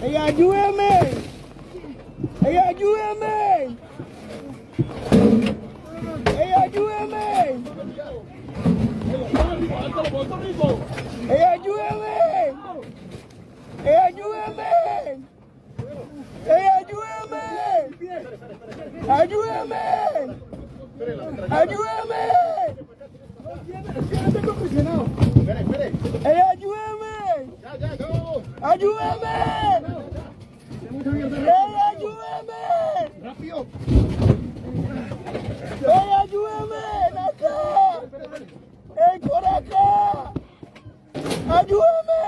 ¡Ey, ayúdame! ¡Ey, ayúdame! ¡Ey, ayúdame! ¡Ey, ayúdame! ¡Ey, ayúdame! ¡Ey, ayúdame! ¡Ayúdame! ¡Ayúdame! ¡Ey, ayúdame! ¡Ayúdame! ¡Ey, ayúdame! ¡Rápido! ¡Ey, ayúdame! ¡Acá! ¡Ey, por acá! ¡Ayúdame!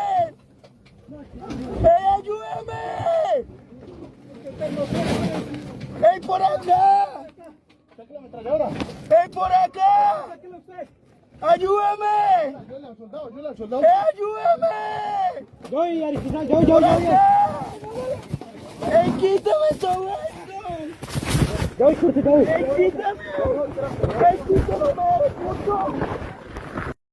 ¡Ey, ayúdame! ¡Ey, por acá! ¡Ey, por acá! ¡Ayúdame! ¡Ey, ayúdame! ¡Por acá! ¡Ey, quítame todo esto! ¡Ey, quítame! ¡Ey, quítame, puto!